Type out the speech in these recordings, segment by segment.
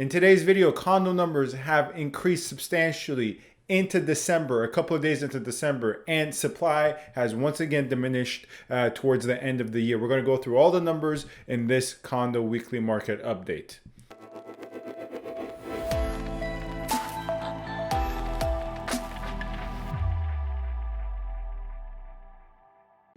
In today's video, condo numbers have increased substantially into December, a couple of days into December, and supply has once again diminished towards the end of the year. We're going to go through all the numbers in this condo weekly market update.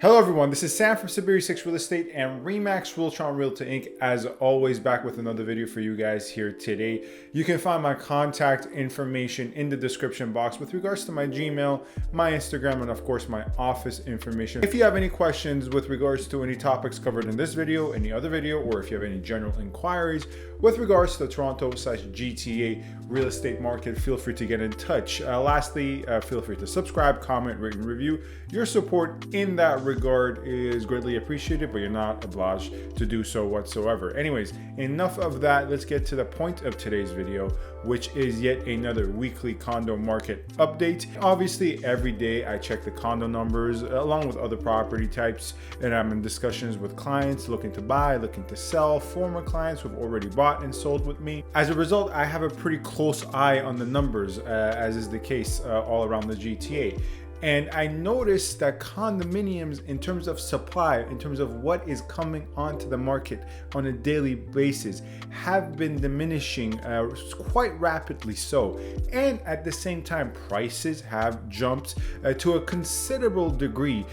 Hello everyone, this is Sam from SaberiSixRealEstate and Remax Realtron Realty Inc. As always, back with another video for you guys here today. You can find my contact information in the description box with regards to my Gmail, my Instagram, and of course my office information. If you have any questions with regards to any topics covered in this video, any other video, or if you have any general inquiries with regards to the Toronto/GTA real estate market, feel free to get in touch. Lastly, feel free to subscribe, comment, rate, and review. Your support in that regard is greatly appreciated, but you're not obliged to do so whatsoever. Anyways, enough of that. Let's get to the point of today's video, which is yet another weekly condo market update. Obviously, every day I check the condo numbers along with other property types, and I'm in discussions with clients looking to buy, looking to sell, former clients who've already bought and sold with me. As a result, I have a pretty close eye on the numbers, as is the case all around the GTA. And I noticed that condominiums, in terms of supply, in terms of what is coming onto the market on a daily basis, have been diminishing quite rapidly so. And at the same time, prices have jumped to a considerable degree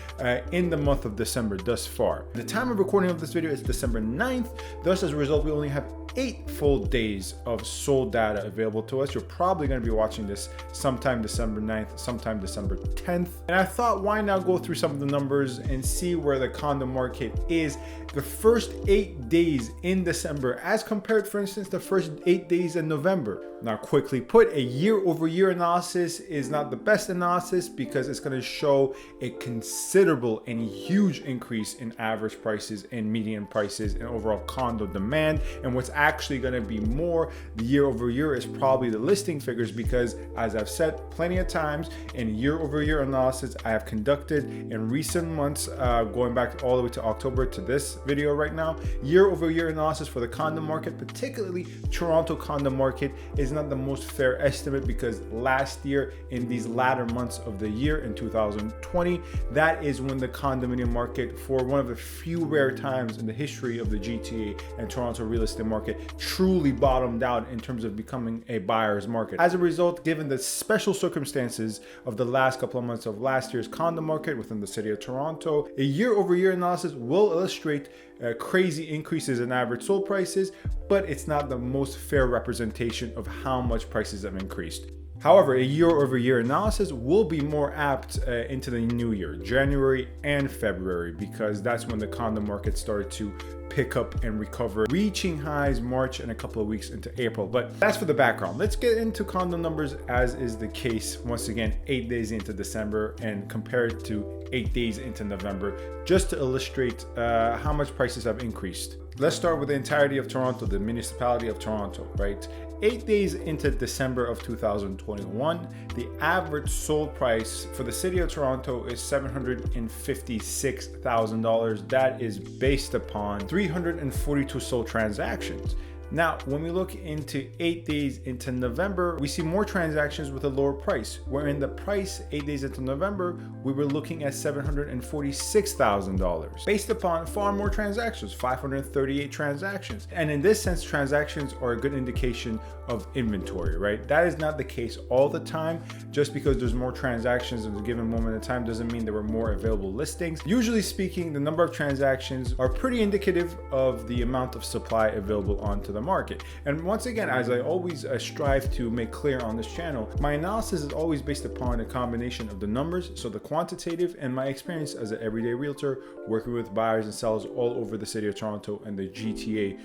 in the month of December thus far. The time of recording of this video is December 9th. Thus, as a result, we only have 8 full days of sold data available to us. You're probably going to be watching this sometime December 9th, sometime December 10th. And I thought, why not go through some of the numbers and see where the condo market is the first 8 days in December as compared, for instance, the first 8 days in November. Now, quickly put, a year-over-year analysis is not the best analysis because it's going to show a considerable and huge increase in average prices and median prices and overall condo demand. And what's actually going to be more the year-over-year is probably the listing figures, because as I've said plenty of times, in year-over-year analysis I have conducted in recent months, going back all the way to October to this video right now, year-over-year analysis for the condo market, particularly Toronto condo market, is not the most fair estimate, because last year in these latter months of the year in 2020, that is when the condominium market, for one of the few rare times in the history of the GTA and Toronto real estate market, truly bottomed out in terms of becoming a buyer's market. As a result, given the special circumstances of the last couple of months of last year's condo market within the city of Toronto, a year-over-year analysis will illustrate crazy increases in average sold prices, but it's not the most fair representation of how much prices have increased. However, a year-over-year analysis will be more apt into the new year, January and February, because that's when the condo market started to pick up and recover, reaching highs March and a couple of weeks into April. But that's for the background. Let's get into condo numbers, as is the case once again 8 days into December and compared to 8 days into November, just to illustrate how much prices have increased. Let's start with the entirety of Toronto, the municipality of Toronto, right? 8 days into December of 2021, the average sold price for the city of Toronto is $756,000. That is based upon 342 sold transactions. Now, when we look into 8 days into November, we see more transactions with a lower price, wherein the price 8 days into November, we were looking at $746,000, based upon far more transactions, 538 transactions. And in this sense, transactions are a good indication of inventory, right? That is not the case all the time. Just because there's more transactions at a given moment in time doesn't mean there were more available listings. Usually speaking, the number of transactions are pretty indicative of the amount of supply available onto the market. And once again, as I always strive to make clear on this channel, my analysis is always based upon a combination of the numbers, so the quantitative, and my experience as an everyday realtor working with buyers and sellers all over the city of Toronto and the GTA,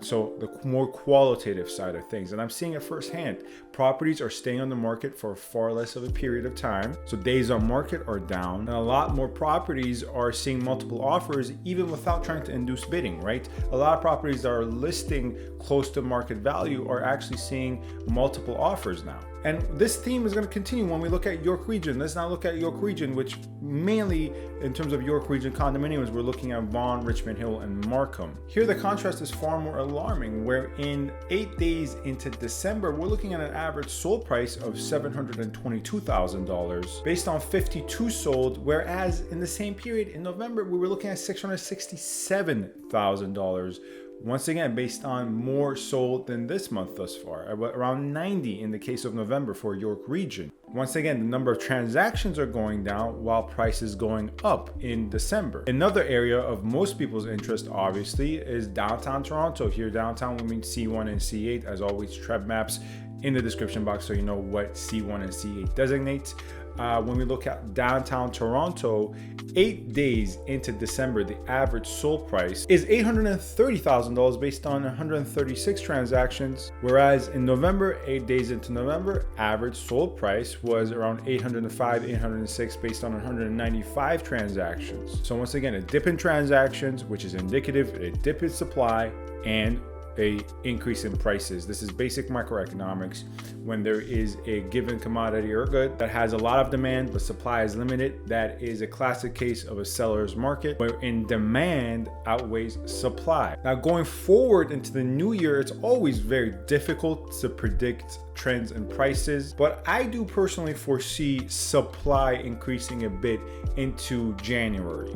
so the more qualitative side of things. And I'm seeing it firsthand. Properties are staying on the market for far less of a period of time, so days on market are down, and a lot more properties are seeing multiple offers even without trying to induce bidding, right? A lot of properties that are listing pricing close to market value are actually seeing multiple offers now. And this theme is going to continue when we look at York Region. Let's now look at York Region, which mainly in terms of York Region condominiums, we're looking at Vaughan, Richmond Hill, and Markham. Here, the contrast is far more alarming, where in 8 days into December, we're looking at an average sold price of $722,000 based on 52 sold, whereas in the same period in November, we were looking at $667,000. Once again, based on more sold than this month thus far, around 90 in the case of November for York Region. Once again, the number of transactions are going down while prices going up in December. Another area of most people's interest, obviously, is downtown Toronto. Here downtown, we mean C1 and C8. As always, Trev maps in the description box so you know what C1 and C8 designates. When we look at downtown Toronto, 8 days into December, the average sold price is $830,000 based on 136 transactions, whereas in November, 8 days into November, average sold price was around $805, $806 based on 195 transactions. So once again, a dip in transactions, which is indicative, a dip in supply, and a increase in prices. This is basic microeconomics. When there is a given commodity or good that has a lot of demand but supply is limited, that is a classic case of a seller's market wherein demand outweighs supply. Now going forward into the new year, it's always very difficult to predict trends and prices, but I do personally foresee supply increasing a bit into January.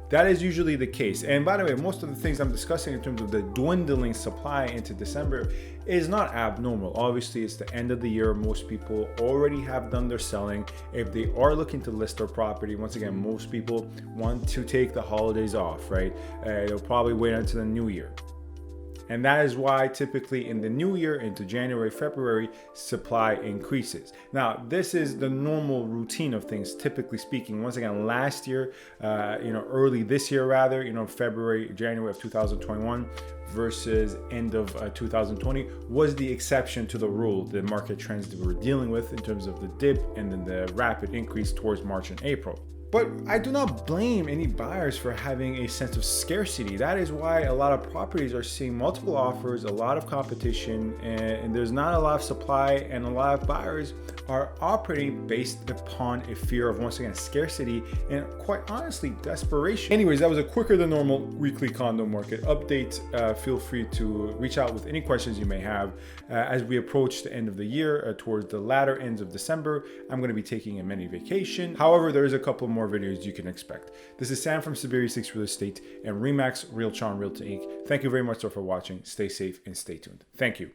That is usually the case. And by the way, most of the things I'm discussing in terms of the dwindling supply into December is not abnormal. Obviously, it's the end of the year. Most people already have done their selling. If they are looking to list their property, once again, most people want to take the holidays off, right? They'll probably wait until the new year. And that is why typically in the new year into January, February, supply increases. Now, this is the normal routine of things, typically speaking. Once again, last year, early this year rather, February, January of 2021 versus end of 2020 was the exception to the rule, the market trends that we were dealing with in terms of the dip and then the rapid increase towards March and April. But I do not blame any buyers for having a sense of scarcity. That is why a lot of properties are seeing multiple offers, a lot of competition, and there's not a lot of supply, and a lot of buyers are operating based upon a fear of, once again, scarcity and quite honestly, desperation. Anyways, that was a quicker than normal weekly condo market update. Feel free to reach out with any questions you may have. As we approach the end of the year, towards the latter ends of December, I'm going to be taking a mini vacation. However, there is a couple more videos you can expect. This is Sam from SaberiSixRealEstate and Remax Realtor Realty Inc. Thank you very much for watching. Stay safe and stay tuned. Thank you.